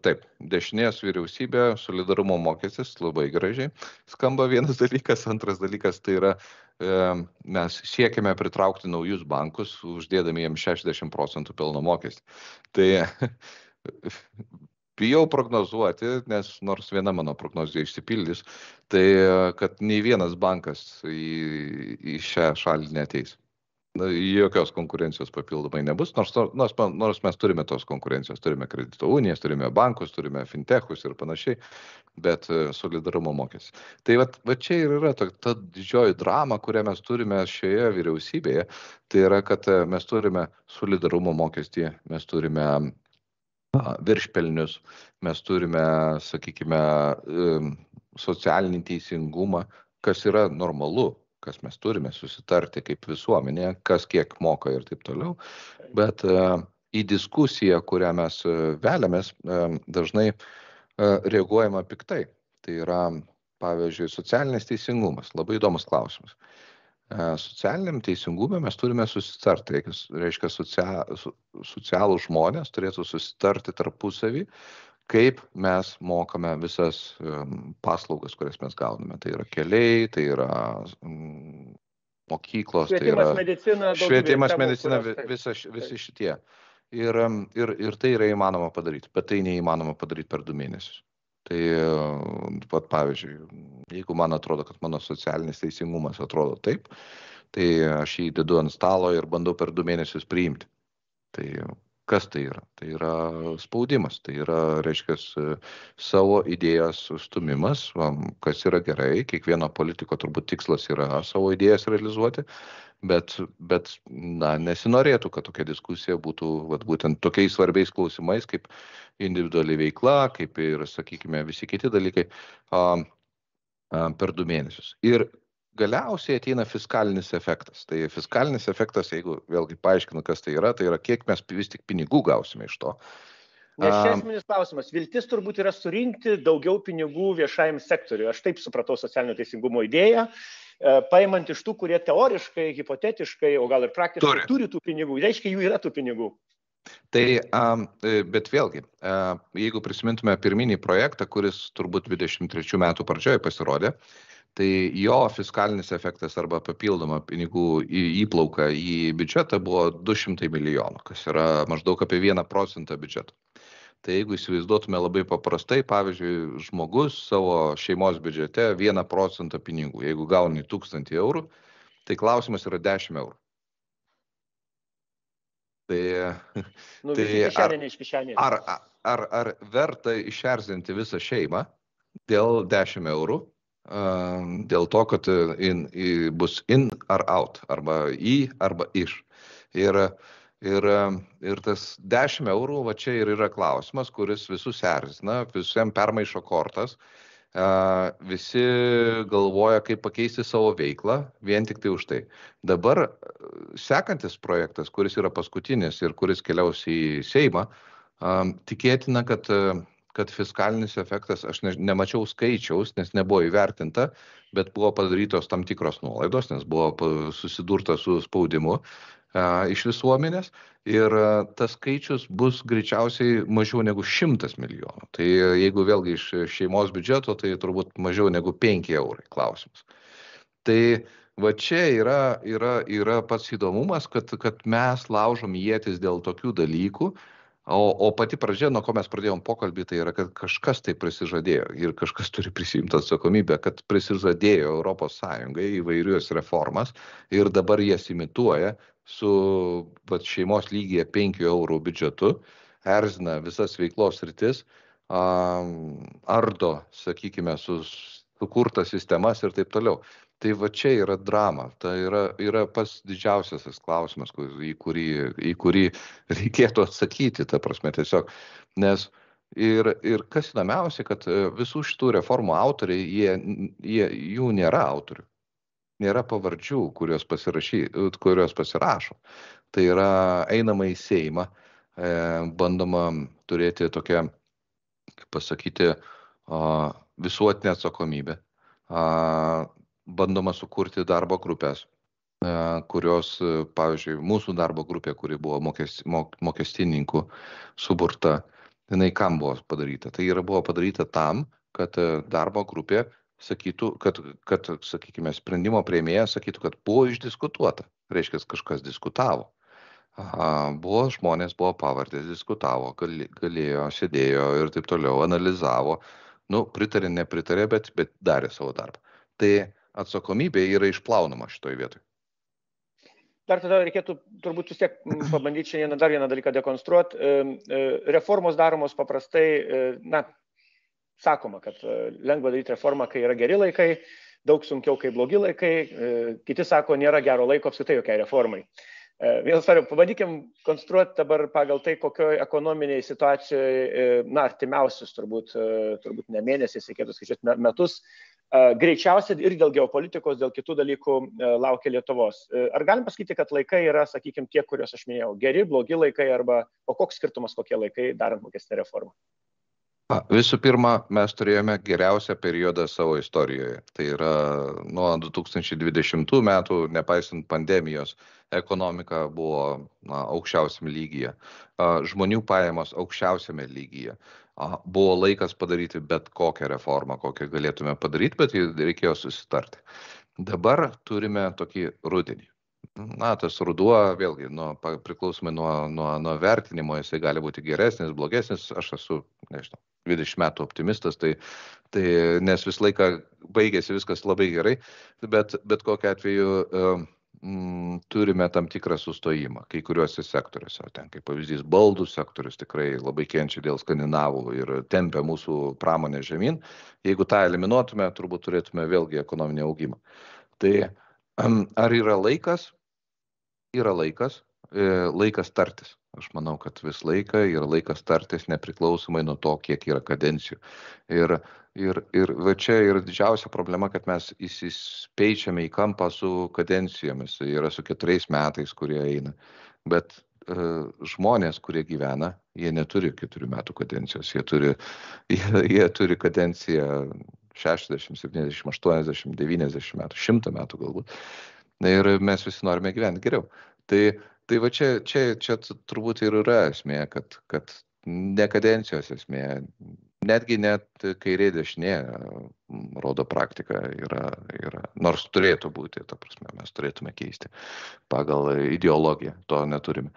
Taip, dešinės vyriausybė, solidarumo mokestis, labai gražiai skamba vienas dalykas. Antras dalykas tai yra, mes siekime pritraukti naujus bankus, uždėdami jiems 60% pelno mokestį. Tai bijau prognozuoti, nes nors viena mano prognozija išsipildys, tai kad nei vienas bankas į šią šalį neateis. Jokios konkurencijos papildomai nebus, nors mes turime tos konkurencijos, turime kredito unijas, turime bankus, turime fintechus ir panašiai, bet solidarumo mokestis. Tai va čia ir yra ta didžioji drama, kurią mes turime šioje vyriausybėje, tai yra, kad mes turime solidarumo mokestį, mes turime viršpelnius, mes turime, sakykime, socialinį teisingumą, kas yra normalu, kas mes turime susitarti kaip visuomenė, kas kiek moka ir taip toliau. Bet į diskusiją, kurią mes veliamės, dažnai reaguojama piktai. Tai yra, pavyzdžiui, socialinis teisingumas. Labai įdomus klausimas. Socialiniam teisingumui mes turime susitarti. Reiškia, socialūs žmonės turėtų susitarti tarpusavį, kaip mes mokame visas paslaugas, kurias mes gauname. Tai yra keliai, tai yra mokyklos, švietimas, medicina, švietimas, medicina, visi šitie. Ir tai yra įmanoma padaryti, bet tai neįmanoma padaryti per 2 mėnesius. Tai, pat pavyzdžiui, jeigu man atrodo, kad mano socialinis teisingumas atrodo taip, tai aš jį dedu ant stalo ir bandau per 2 mėnesius priimti. Tai kas tai yra? Tai yra spaudimas, tai yra, reiškia, savo idėjas stumimas, kas yra gerai, kiekvieno politiko turbūt tikslas yra savo idėjas realizuoti, bet nesinorėtų, kad tokia diskusija būtų būtent tokiais svarbiais klausimais, kaip individuali veikla, kaip ir, sakykime, visi kiti dalykai per 2 mėnesius. Ir galiausiai ateina fiskalinis efektas. Tai fiskalinis efektas, jeigu vėlgi paaiškinu, kas tai yra, kiek mes vis tik pinigų gausime iš to. Nes čia esminis klausimas. Viltis turbūt yra surinkti daugiau pinigų viešajam sektoriui. Aš taip supratau socialinio teisingumo idėją, paimant iš tų, kurie teoriškai, hipotetiškai, o gal ir praktiškai turi tų pinigų. Reiškia, jų yra tų pinigų. Tai, bet vėlgi, jeigu prisimintume pirminį projektą, kuris turbūt 23 metų pradžioje pasirodė, tai jo fiskalinis efektas arba papildoma pinigų įplauka į biudžetą buvo 200 milijonų, kas yra maždaug apie 1% biudžeto. Tai jeigu įsivaizduotume labai paprastai, pavyzdžiui, žmogus savo šeimos biudžete 1% pinigų, jeigu gauni 1000 eurų, tai klausimas yra 10 eurų. Ar verta išerzinti visą šeimą dėl 10 eurų? Dėl to, kad bus in ar out, arba į, arba iš. Ir tas 10 eurų, va čia ir yra klausimas, kuris visus erzina, visiems permaišo kortas, visi galvoja, kaip pakeisti savo veiklą, vien tik tai už tai. Dabar sekantis projektas, kuris yra paskutinis ir kuris keliaus į Seimą, tikėtina, kad fiskalinis efektas, aš nemačiau skaičiaus, nes nebuvo įvertinta, bet buvo padarytos tam tikros nuolaidos, nes buvo susidurta su spaudimu iš visuomenės ir tas skaičius bus greičiausiai mažiau negu 100 milijonų. Tai jeigu vėlgi iš šeimos biudžeto, tai turbūt mažiau negu 5 eurai klausimas. Tai va čia yra pats įdomumas, kad mes laužom ietis dėl tokių dalykų. O pati pradžia, nuo ko mes pradėjom pokalbį, tai yra, kad kažkas tai prisižadėjo ir kažkas turi prisimti atsakomybę, kad prisižadėjo Europos Sąjungai įvairius reformas ir dabar jas imituoja su šeimos lygyje 5 eurų biudžetu, erzina visas veiklos sritis, ardo, sakykime, sukurtas sistemas ir taip toliau. Tai va čia yra drama, tai yra pats didžiausias klausimas, į kurį reikėtų atsakyti, ta prasme tiesiog. Nes ir kas įdomiausia, kad visų šitų reformų autoriai, jų nėra autorių, nėra pavardžių, kurios pasirašo. Tai yra einama į Seimą, bandoma turėti tokią, kaip pasakyti, visuotinę atsakomybę. Bandoma sukurti darbo grupės, kurios, pavyzdžiui, mūsų darbo grupė, kuri buvo mokestininkų suburta, jinai kam buvo padaryta? Tai buvo padaryta tam, kad darbo grupė sakytų, kad sakykime, sprendimo priėmėjas sakytų, kad buvo išdiskutuota. Reiškia, kažkas diskutavo. Žmonės buvo pavardės, diskutavo, galėjo, sėdėjo ir taip toliau, analizavo. Pritarė, nepritarė, bet darė savo darbą. Tai atsakomybė yra išplaunama šitoj vietoj. Dar tada reikėtų turbūt vis tiek pabandyti šiandien dar vieną dalyką dekonstruoti. Reformos daromos paprastai, sakoma, kad lengva daryti reformą, kai yra geri laikai, daug sunkiau, kai blogi laikai. Kiti sako, nėra gero laiko apskritai jokiai reformai. Vėl svariu, pabandykim konstruoti dabar pagal tai, kokioje ekonominėje situacijoje, artimiausius turbūt ne mėnesiais, reikėtų skaičiuoti metus, greičiausiai ir dėl geopolitikos, dėl kitų dalykų laukia Lietuvos. Ar galim pasakyti, kad laikai yra, sakykime, tie, kuriuos aš minėjau, geri, blogi laikai, o koks skirtumas, kokie laikai darant mokestinę reformą? Visų pirma, mes turėjome geriausią periodą savo istorijoje. Tai yra nuo 2020 metų, nepaisant pandemijos, ekonomika buvo aukščiausiame lygyje. Žmonių pajamos aukščiausiame lygyje. Buvo laikas padaryti bet kokią reformą, kokią galėtume padaryti, bet reikėjo susitarti. Dabar turime tokį rudenį. Tas ruduo, vėlgi, priklausomai nuo vertinimo, jisai gali būti geresnis, blogesnis. Aš esu, nežinau, 20 metų optimistas, tai nes visą laiką baigėsi viskas labai gerai, bet kokiu atveju turime tam tikrą sustojimą kai kuriuose sektoriuose. Ten kaip pavyzdys baldų sektorius tikrai labai kenčia dėl skandinavų ir tempia mūsų pramonę žemyn. Jeigu tą eliminuotume, turbūt turėtume vėlgi ekonominį augimą. Tai ar yra laikas? Yra laikas tartis. Aš manau, kad vis laiką yra laikas tartis nepriklausomai nuo to, kiek yra kadencijų. Ir va čia yra didžiausia problema, kad mes įsispeičiame į kampą su kadencijomis. Tai yra su 4 metais, kurie eina. Bet žmonės, kurie gyvena, jie neturi 4 metų kadencijos. Jie turi kadenciją 60, 70, 80, 90 metų, 100 metų galbūt. Ir mes visi norime gyventi geriau. Tai va čia turbūt ir yra esmė, kad ne kadencijos esmė, netgi net kairė dešinė, rodo praktika, yra, nors turėtų būti, ta prasme, mes turėtume keisti pagal ideologiją, to neturime.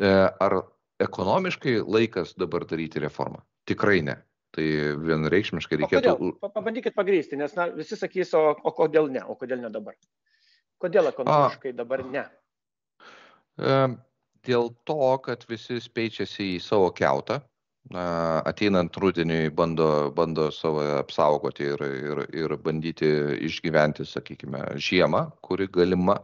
Ar ekonomiškai laikas dabar daryti reformą? Tikrai ne. Tai vienreikšmiškai reikėtų... Pabandykit pagrįsti, nes visi sakys, o kodėl ne, dabar? Kodėl ekonomiškai dabar ne? Dėl to, kad visi speičiasi į savo kiautą, ateinant rudeniui bando savo apsaugoti ir bandyti išgyventi, sakykime, žiemą, kuri galima.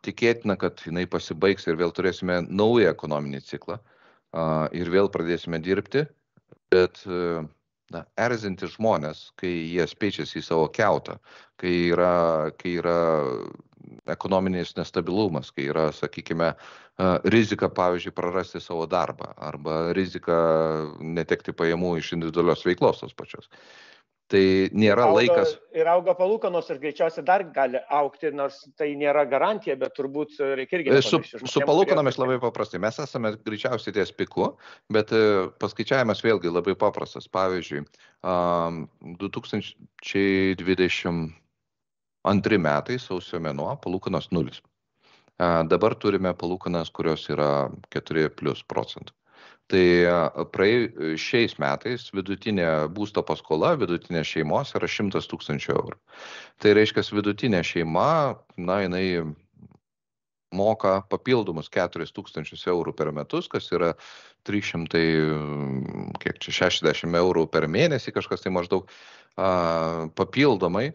Tikėtina, kad jinai pasibaigs ir vėl turėsime naują ekonominį ciklą ir vėl pradėsime dirbti, bet erzinti žmonės, kai jie speičiasi į savo kiautą, kai yra ekonominis nestabilumas, kai yra, sakykime, rizika, pavyzdžiui, prarasti savo darbą arba rizika netekti pajamų iš individualios veiklos tos pačios. Tai nėra laikas. Ir auga palūkanos ir greičiausiai dar gali augti, nors tai nėra garantija, bet turbūt reikia irgi nepamiršti. Su palūkanomis labai paprastai. Mes esame greičiausiai ties piku, bet paskaičiavimas vėlgi labai paprastas. Pavyzdžiui, 2022 metai sausio mėnuo palūkanos 0. Dabar turime palūkanas, kurios yra 4+%. Tai šiais metais vidutinė būsto paskola, vidutinė šeimos yra 100 000 eurų. Tai reiškia, vidutinė šeima, jinai moka papildomus 4 000 eurų per metus, kas yra 360 eurų per mėnesį, kažkas tai maždaug papildomai.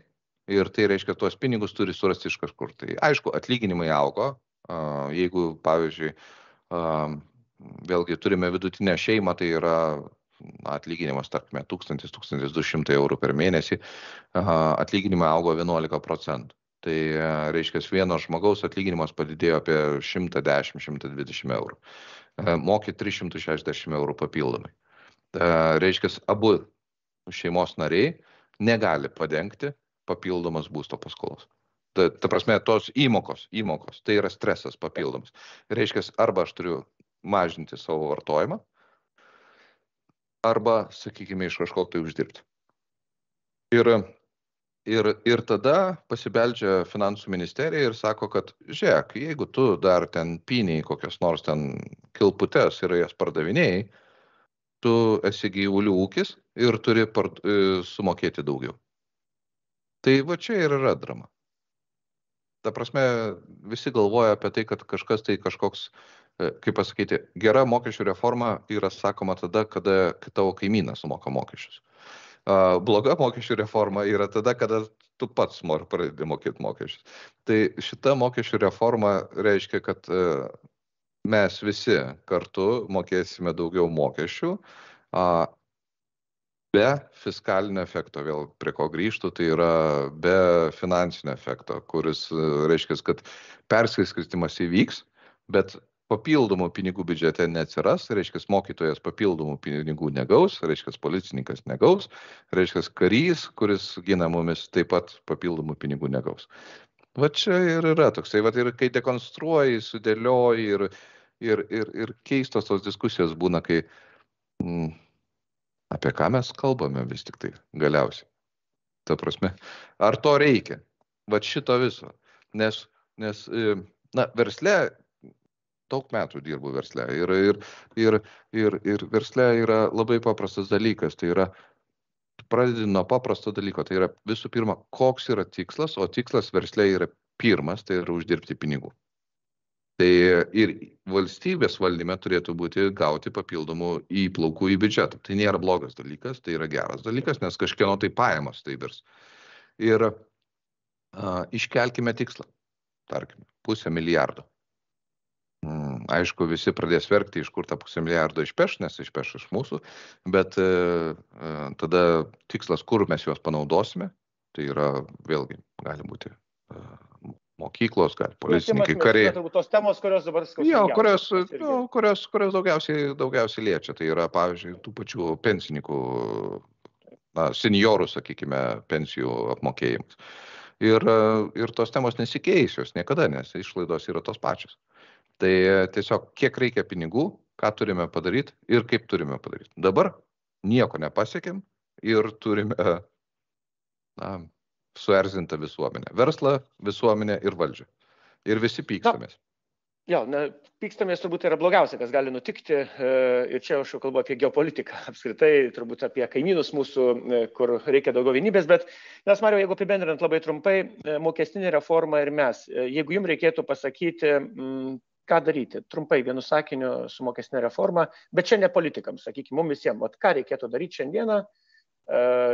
Ir tai reiškia, tuos pinigus turi surasti iš kažkur. Tai aišku, atlyginimai augo. Jeigu, pavyzdžiui, vėlgi turime vidutinę šeimą, tai yra atlyginimas, tarkime, 1000–1200 eurų per mėnesį, atlyginimai augo 11%. Tai reiškia, vieno žmogaus atlyginimas padidėjo apie 110–120 eurų. Mokė 360 eurų papildomai. Reiškia, abu šeimos nariai negali padengti papildomas būsto paskolos. Ta prasme, tos įmokos, tai yra stresas papildomas. Reiškia, arba aš turiu mažinti savo vartojimą, arba, sakykime, iš kažko tai uždirbti. Ir tada pasibeldžia finansų ministerija ir sako, kad žiūrėk, jeigu tu dar ten piniai kokios nors ten kilputes ir jas pardavinėjai, tu esi gyvulių ūkis ir turi sumokėti daugiau. Tai va čia ir yra drama. Ta prasme, visi galvoja apie tai, kad kažkas tai kažkoks, kaip pasakyti, gera mokesčių reforma yra sakoma tada, kada tavo kaimynas sumoka mokesčius. Bloga mokesčių reforma yra tada, kada tu pats pradedi mokėti mokesčius. Tai šita mokesčių reforma reiškia, kad mes visi kartu mokėsime daugiau mokesčių, be fiskalinio efekto, vėl prie ko grįžtų, tai yra be finansinio efekto, kuris reiškia, kad perskirstymas įvyks, bet papildomų pinigų biudžete neatsiras, reiškia, mokytojas papildomų pinigų negaus, reiškia, policininkas negaus, reiškia, karys, kuris gina mumis, taip pat papildomų pinigų negaus. Va čia ir yra toksai, va ir kai dekonstruoji, sudėlioji ir keistos tos diskusijos būna, kai apie ką mes kalbame vis tik tai galiausiai. Ta prasme, ar to reikia? Va šito viso. Nes Nes, versle daug metų dirbu versle ir versle yra labai paprastas dalykas, tai yra pradedi nuo paprasto dalyko, tai yra visų pirma, koks yra tikslas, o tikslas versle yra pirmas, tai yra uždirbti pinigų. Tai ir valstybės valdyme turėtų būti gauti papildomų įplaukų į biudžetą. Tai nėra blogas dalykas, tai yra geras dalykas, nes kažkieno tai pajamos tai virs. Ir iškelkime tikslą, tarkime, 500 milijardo. Aišku, visi pradės verkti, iš kur tą 500 milijardo išpeš, nes išpeš iš mūsų, bet tada tikslas, kur mes juos panaudosime, tai yra vėlgi, gali būti mokyklos, gali policininkai, kariai. Tos temos, kurios dabar kurios daugiausiai liečia, tai yra, pavyzdžiui, tų pačių pensininkų, seniorų, sakykime, pensijų apmokėjimus. Ir tos temos nesikeisios niekada, nes išlaidos yra tos pačios. Tai tiesiog kiek reikia pinigų, ką turime padaryti ir kaip turime padaryti. Dabar nieko nepasiekėm ir turime suerzintą visuomenę. Verslą, visuomenę ir valdžią. Ir visi pykstamės. Pykstamės turbūt yra blogiausia, kas gali nutikti. Ir čia aš jau kalbu apie geopolitiką, apskritai, turbūt apie kaimynus mūsų, kur reikia daugiau vienybės. Bet, nes Mariau, jeigu apibendrinant labai trumpai, mokestinė reforma ir mes, jeigu jums reikėtų pasakyti, ką daryti, trumpai vienu sakiniu su mokestinė reforma, bet čia ne politikams, sakykime, mums visiems, ką reikėtų daryti šiandieną,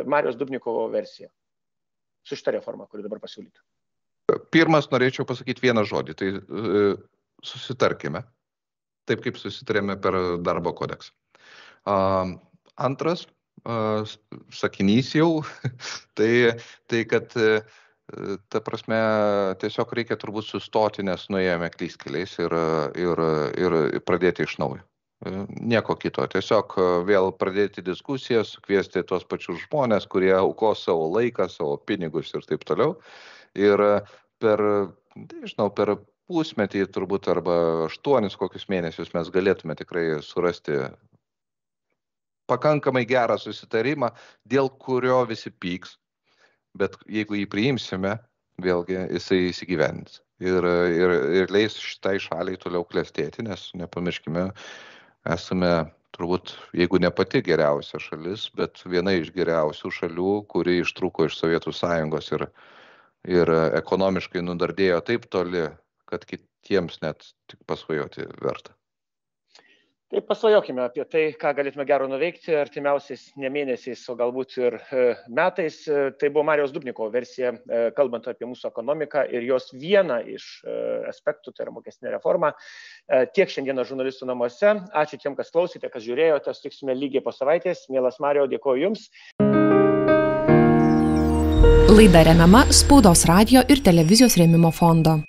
Mariaus Dubnikovo versija su šita reforma, kuri dabar pasiūlyta. Pirmas, norėčiau pasakyti vieną žodį, tai susitarkime, taip kaip susitarėme per darbo kodeksą. Antras sakinys jau, tai kad ta prasme, tiesiog reikia turbūt sustoti, nes nuėjome klystkeliais ir pradėti iš naujo. Nieko kito. Tiesiog vėl pradėti diskusijas, kviesti tuos pačius žmonės, kurie aukos savo laiką, savo pinigus ir taip toliau. Ir per pusmetį turbūt arba 8 kokius mėnesius mes galėtume tikrai surasti pakankamai gerą susitarimą, dėl kurio visi pyks. Bet jeigu jį priimsime, vėlgi jisai įsigyvendins ir leis šitai šaliai toliau klestėti, nes nepamirškime, esame turbūt, jeigu ne pati geriausia šalis, bet viena iš geriausių šalių, kuri ištrūko iš Sovietų Sąjungos ir ekonomiškai nudardėjo taip toli, kad kitiems net tik pasvajoti verta. Tai pasvajokime apie tai, ką galėtume gero nuveikti artimiausiais ne mėnesiais, o galbūt ir metais. Tai buvo Mariaus Dubnikovo versija, kalbant apie mūsų ekonomiką ir jos vieną iš aspektų, tai yra mokestinė reforma. Tiek šiandieną žurnalistų namuose. Ačiū tiem, kas klausėte, kas žiūrėjote. Sutiksime lygiai po savaitės. Mielas Mariau, dėkoju Jums. Laida remiama Spaudos radijo ir televizijos rėmimo fondo.